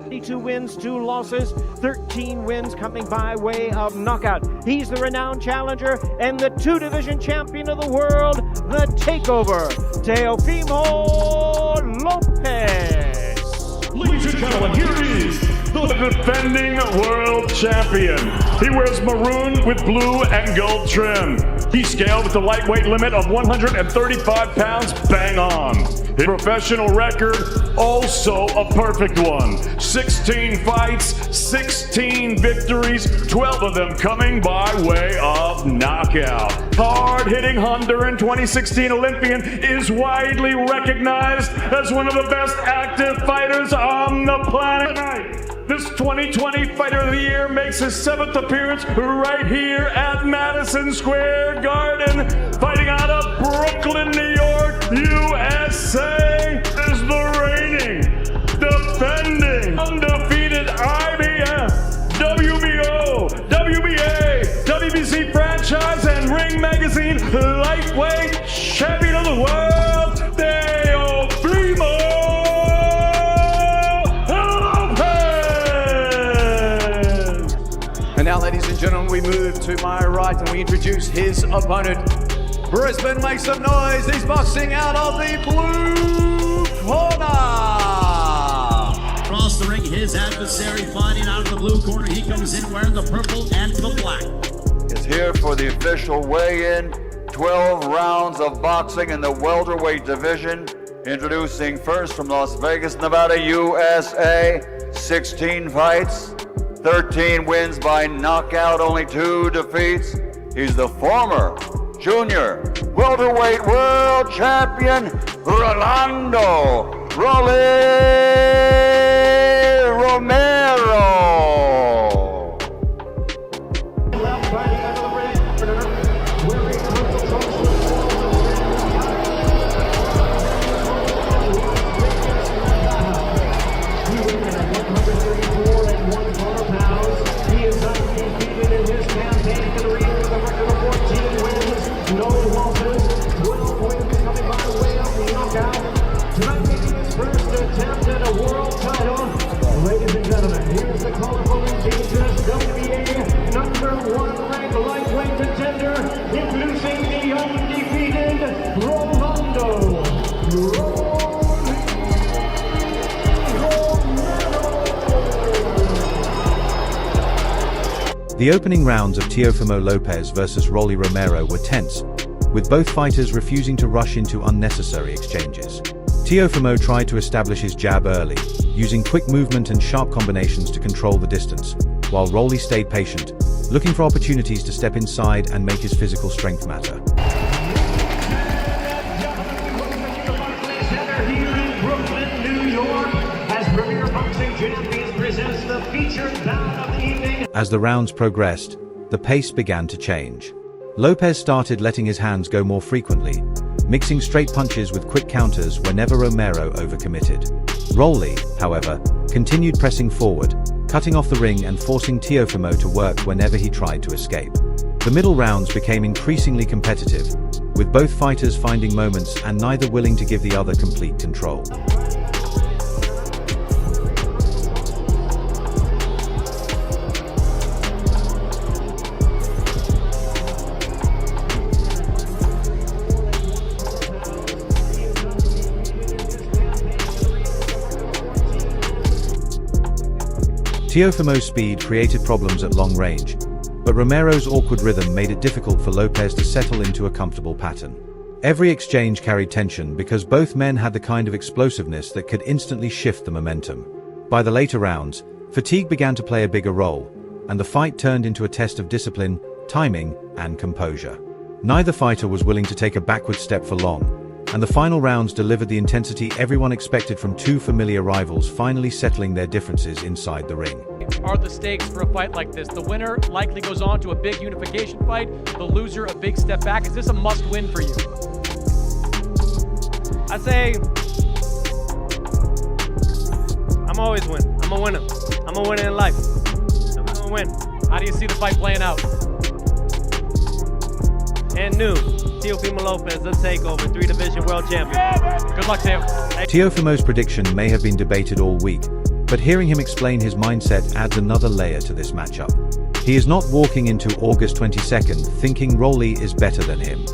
22 wins, 2 losses, 13 wins coming by way of knockout. He's the renowned challenger and the 2-division champion of the world, the Takeover, Teofimo Lopez. Ladies and gentlemen, here is the defending world champion. He wears maroon with blue and gold trim. He scaled with the lightweight limit of 135 pounds, bang on. His professional record, also a perfect one. 16 fights, 16 victories, 12 of them coming by way of knockout. Hard-hitting Honduran 2016 Olympian is widely recognized as one of the best active fighters on the planet. This 2020 Fighter of the Year makes his 7th appearance right here at Madison Square Garden, fighting out of Brooklyn, New York, USA. Is the reigning, defending, undefeated IBF, WBO, WBA, WBC franchise, and Ring Magazine lightweight champion of the world, Teofimo Lopez. And now, ladies and gentlemen, we move to my right and we introduce his opponent. Brisbane, make some noise. He's boxing out of the blue corner. Across the ring, his adversary fighting out of the blue corner. He comes in wearing the purple and the black. Is here for the official weigh-in. 12 rounds of boxing in the welterweight division. Introducing first from Las Vegas, Nevada, USA. 16 fights, 13 wins by knockout, only 2 defeats. He's the former junior welterweight world champion, Rolly Romero. Ladies and gentlemen, here's the colorful and dangerous WBA #1 ranked lightweight contender, introducing the undefeated Rolando. The opening rounds of Teofimo Lopez versus Rolly Romero were tense, with both fighters refusing to rush into unnecessary exchanges. Teofimo tried to establish his jab early, using quick movement and sharp combinations to control the distance, while Rolly stayed patient, looking for opportunities to step inside and make his physical strength matter. Here in Brooklyn, New York, as Premier Boxing Champions presents the featured bout of the evening. As the rounds progressed, the pace began to change. Lopez started letting his hands go more frequently, mixing straight punches with quick counters whenever Romero overcommitted. Rolly, however, continued pressing forward, cutting off the ring and forcing Teofimo to work whenever he tried to escape. The middle rounds became increasingly competitive, with both fighters finding moments and neither willing to give the other complete control. Teofimo's speed created problems at long range, but Romero's awkward rhythm made it difficult for Lopez to settle into a comfortable pattern. Every exchange carried tension because both men had the kind of explosiveness that could instantly shift the momentum. By the later rounds, fatigue began to play a bigger role, and the fight turned into a test of discipline, timing, and composure. Neither fighter was willing to take a backward step for long, and the final rounds delivered the intensity everyone expected from two familiar rivals finally settling their differences inside the ring. Are the stakes for a fight like this? The winner likely goes on to a big unification fight, the loser a big step back. Is this a must-win for you? I say, I'm always win. I'm a winner. I'm a winner in life. I'm gonna win. How do you see the fight playing out? And new, Teofimo Lopez, the Takeover, 3-division world champion. Good luck, Teo. Teofimo's prediction may have been debated all week, But hearing him explain his mindset adds another layer to this matchup. He is not walking into August 22nd thinking Rolly is better than him.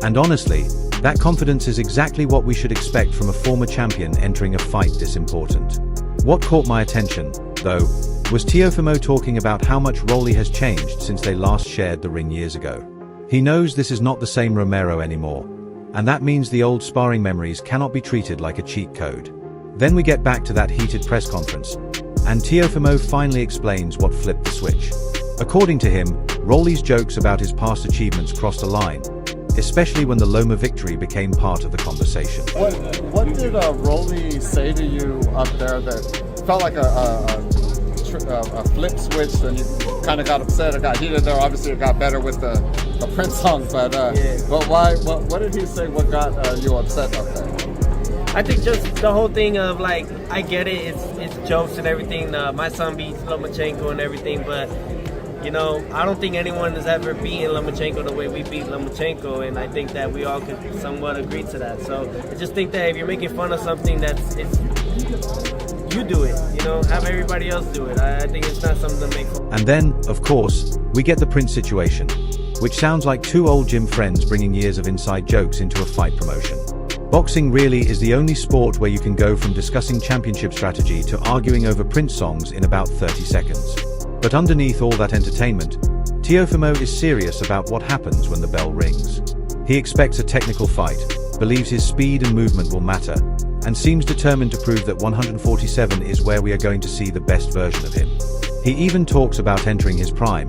And honestly, that confidence is exactly what we should expect from a former champion entering a fight this important. What caught my attention, though, was Teofimo talking about how much Rolly has changed since they last shared the ring years ago. He knows this is not the same Romero anymore, and that means the old sparring memories cannot be treated like a cheat code. Then we get back to that heated press conference, and Teofimo finally explains what flipped the switch. According to him, Rolly's jokes about his past achievements crossed a line, especially when the Loma victory became part of the conversation. What did Rolly say to you up there that felt like a flip switch, and you kind of got upset or got heated there? Obviously it got better with the Prince song, but why? What did he say? What got you upset up there? I think just the whole thing of like, I get it, it's jokes and everything. My son beats Lomachenko and everything, but you know, I don't think anyone has ever beaten Lomachenko the way we beat Lomachenko, and I think that we all could somewhat agree to that. So I just think that if you're making fun of something, you do it, you know, have everybody else do it. I think it's not something to make fun of. And then, of course, we get the Prince situation, which sounds like two old gym friends bringing years of inside jokes into a fight promotion. Boxing really is the only sport where you can go from discussing championship strategy to arguing over Prince songs in about 30 seconds. But underneath all that entertainment, Teofimo is serious about what happens when the bell rings. He expects a technical fight, believes his speed and movement will matter, and seems determined to prove that 147 is where we are going to see the best version of him. He even talks about entering his prime,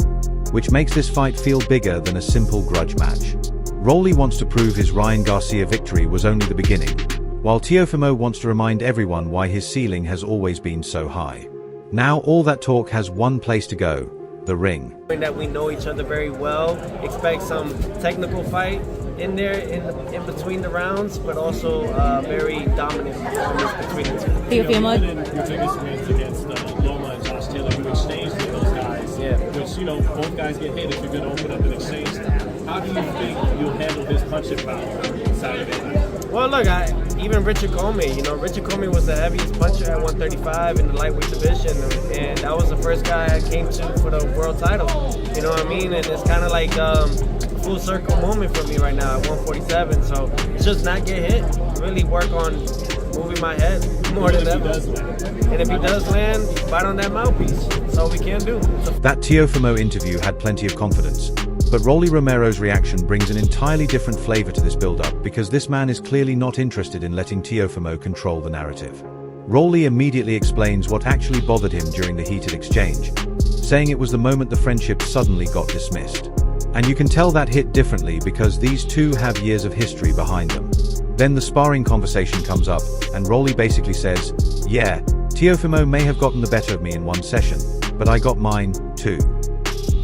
which makes this fight feel bigger than a simple grudge match. Rolly wants to prove his Ryan Garcia victory was only the beginning, while Teofimo wants to remind everyone why his ceiling has always been so high. Now all that talk has one place to go, the ring. That we know each other very well, expect some technical fight in there in between the rounds, but also very dominant performance between the two. Teofimo. Your biggest wins against Loma and Josh Taylor, you exchanged with those guys, which, you know, both guys get hit if you're going to open up an exchange. How do you think you'll handle his punching power Saturday night? Well, look, even Richard Comey, you know, Richard Comey was the heaviest puncher at 135 in the lightweight division, and that was the first guy I came to for the world title. You know what I mean? And it's kind of like a full circle moment for me right now at 147. So it's just not get hit, really work on moving my head more than ever. And if he does land, fight on that mouthpiece. That's all we can do. That Teofimo interview had plenty of confidence. But Rolly Romero's reaction brings an entirely different flavor to this build-up because this man is clearly not interested in letting Teofimo control the narrative. Rolly immediately explains what actually bothered him during the heated exchange, saying it was the moment the friendship suddenly got dismissed. And you can tell that hit differently because these two have years of history behind them. Then the sparring conversation comes up, and Rolly basically says, yeah, Teofimo may have gotten the better of me in one session, but I got mine, too.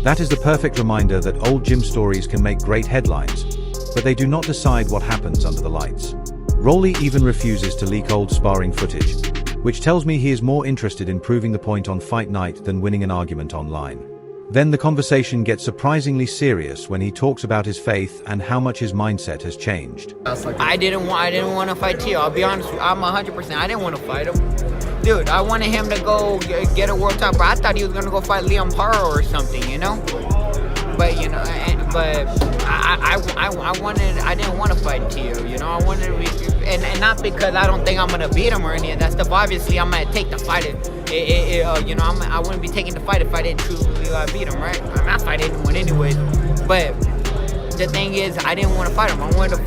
That is the perfect reminder that old gym stories can make great headlines, but they do not decide what happens under the lights. Rolly even refuses to leak old sparring footage, which tells me he is more interested in proving the point on fight night than winning an argument online. Then the conversation gets surprisingly serious when he talks about his faith and how much his mindset has changed. I didn't want to fight Teo. I'll be honest with you, I'm 100%. I didn't want to fight him. Dude, I wanted him to go get a world title. I thought he was going to go fight Liam Haro or something, you know? But, you know, I didn't want to fight Teo, you know? I wanted to, and not because I don't think I'm going to beat him or any of that stuff. Obviously, I'm going to take the fight. You know, I wouldn't be taking the fight if I didn't truly beat him, right? I'm not fighting anyone anyways. But the thing is, I didn't want to fight him. I wanted to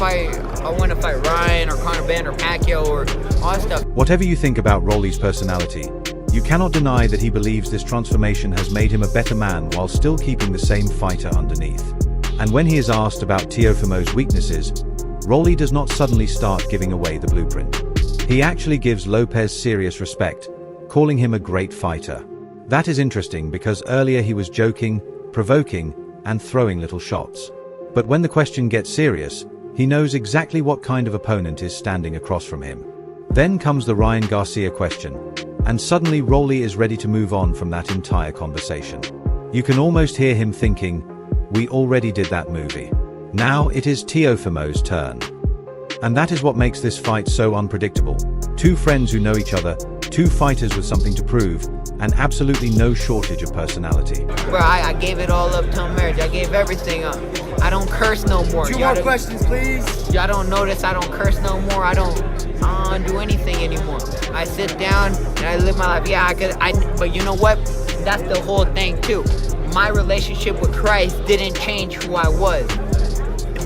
fight Ryan or Conor Ben or Pacquiao or all that stuff. Whatever you think about Rolly's personality, you cannot deny that he believes this transformation has made him a better man while still keeping the same fighter underneath. And when he is asked about Teofimo's weaknesses, Rolly does not suddenly start giving away the blueprint. He actually gives Lopez serious respect, calling him a great fighter. That is interesting because earlier he was joking, provoking, and throwing little shots. But when the question gets serious, he knows exactly what kind of opponent is standing across from him. Then comes the Ryan Garcia question, and suddenly Rolly is ready to move on from that entire conversation. You can almost hear him thinking, we already did that movie. Now it is Teofimo's turn. And that is what makes this fight so unpredictable. Two friends who know each other, two fighters with something to prove, and absolutely no shortage of personality. Bro, I gave it all up till marriage. I gave everything up. I don't curse no more. Two more questions, please. Y'all don't notice I don't curse no more. I don't do anything anymore. I sit down and I live my life. Yeah, but you know what? That's the whole thing too. My relationship with Christ didn't change who I was,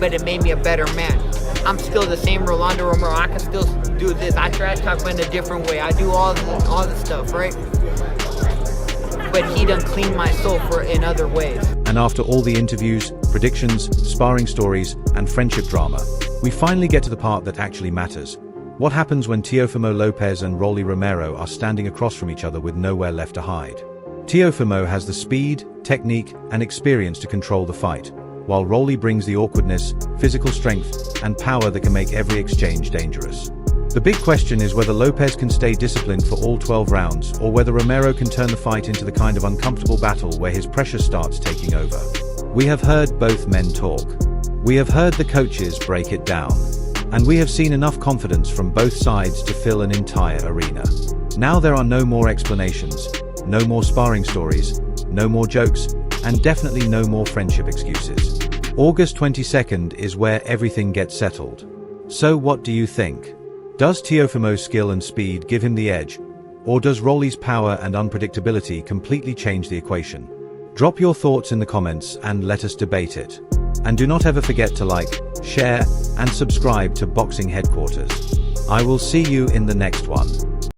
but it made me a better man. I'm still the same Rolly Romero. I can still do this. I trash talk in a different way. I do all the stuff, right? But he done cleaned my soul in other ways. And after all the interviews, predictions, sparring stories, and friendship drama, we finally get to the part that actually matters. What happens when Teofimo Lopez and Rolly Romero are standing across from each other with nowhere left to hide? Teofimo has the speed, technique, and experience to control the fight, while Rolly brings the awkwardness, physical strength, and power that can make every exchange dangerous. The big question is whether Lopez can stay disciplined for all 12 rounds, or whether Romero can turn the fight into the kind of uncomfortable battle where his pressure starts taking over. We have heard both men talk. We have heard the coaches break it down. And we have seen enough confidence from both sides to fill an entire arena. Now there are no more explanations, no more sparring stories, no more jokes, and definitely no more friendship excuses. August 22nd is where everything gets settled. So what do you think? Does Teofimo's skill and speed give him the edge, or does Rolly's power and unpredictability completely change the equation? Drop your thoughts in the comments and let us debate it. And do not ever forget to like, share, and subscribe to Boxing Headquarters. I will see you in the next one.